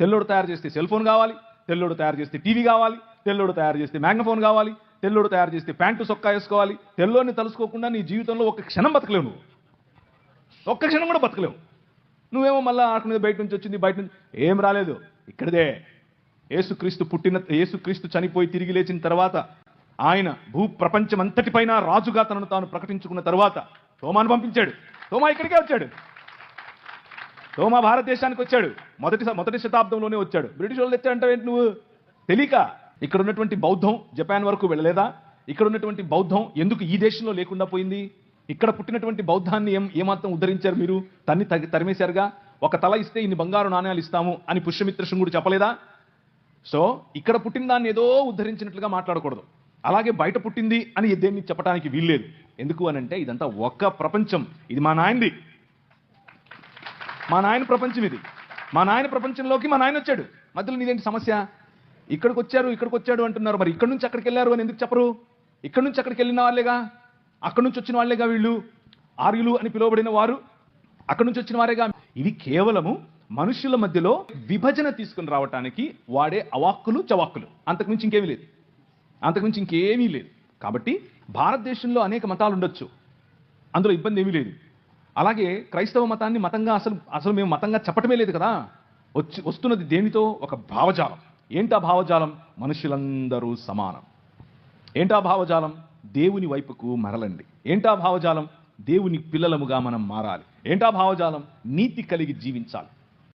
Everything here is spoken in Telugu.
తెల్లోడు తయారు చేస్తే సెల్ ఫోన్ కావాలి, తెల్లోడు తయారు చేస్తే టీవీ కావాలి, తెల్లోడు తయారు చేస్తే మ్యాగ్నఫోన్ కావాలి, తెల్లోడు తయారు చేస్తే ప్యాంటు సొక్కా వేసుకోవాలి. తెల్లోని తలుసుకోకుండా నీ జీవితంలో ఒక్క క్షణం బతకలేవు, నువ్వు ఒక్క క్షణం కూడా బతకలేవు. నువ్వేమో మళ్ళీ ఆట మీద బయట నుంచి వచ్చింది, బయట నుంచి ఏం రాలేదు. ఇక్కడదే యేసుక్రీస్తు చనిపోయి తిరిగి లేచిన తర్వాత ఆయన భూ ప్రపంచం అంతటిపైన రాజుగా తనను తాను ప్రకటించుకున్న తర్వాత తోమాను పంపించాడు. తోమా ఇక్కడికే వచ్చాడు. తోమా భారతదేశానికి వచ్చాడు. మొదటి శతాబ్దంలోనే వచ్చాడు. బ్రిటిష్ వాళ్ళు తెచ్చాడంటే ఏంటి నువ్వు తెలియక? ఇక్కడ ఉన్నటువంటి బౌద్ధం జపాన్ వరకు వెళ్ళలేదా? ఇక్కడ ఉన్నటువంటి బౌద్ధం ఎందుకు ఈ దేశంలో లేకుండా పోయింది? ఇక్కడ పుట్టినటువంటి బౌద్ధాన్ని ఏమాత్రం ఉద్ధరించారు మీరు? తరిమేశారుగా. ఒక తల ఇస్తే ఇన్ని బంగారు నాణ్యాలు ఇస్తాము అని పుష్యమిత్ర శృంగుడు చెప్పలేదా? సో ఇక్కడ పుట్టిన దాన్ని ఏదో ఉద్ధరించినట్లుగా మాట్లాడకూడదు. అలాగే బయట పుట్టింది అని దేన్ని చెప్పడానికి వీల్లేదు. ఎందుకు అనంటే ఇదంతా ఒక్క ప్రపంచం. ఇది మా నాయనది, మా నాయన ప్రపంచం. ఇది మా నాయన ప్రపంచంలోకి మా నాయన వచ్చాడు. మధ్యలో నీదేంటి సమస్య? ఇక్కడికి వచ్చాడు అంటున్నారు. మరి ఇక్కడి నుంచి అక్కడికి వెళ్ళారు అని ఎందుకు చెప్పరు? ఇక్కడి నుంచి అక్కడికి వెళ్ళిన వాళ్ళేగా, అక్కడి నుంచి వచ్చిన వాళ్ళేగా వీళ్ళు. ఆర్యులు అని పిలువబడిన వారు అక్కడి నుంచి వచ్చిన వారేగా. ఇది కేవలము మనుషుల మధ్యలో విభజన తీసుకుని రావటానికి వాడే అవాక్కులు చవాక్కులు, అంతకుమించి ఇంకేమీ లేదు, అంతకుమించి ఇంకేమీ లేదు. కాబట్టి భారతదేశంలో అనేక మతాలు ఉండొచ్చు, అందులో ఇబ్బంది ఏమీ లేదు. అలాగే క్రైస్తవ మతాన్ని మతంగా అసలు మేము మతంగా చెప్పటమే లేదు కదా. వస్తున్నది దేనితో? ఒక భావజాలం. ఏంటా భావజాలం? మనుషులందరూ సమానం. ఏంటా భావజాలం? దేవుని వైపుకు మరలండి. ఏంటా భావజాలం? దేవుని పిల్లలముగా మనం మారాలి. ఏంటా భావజాలం? నీతి కలిగి జీవించాలి.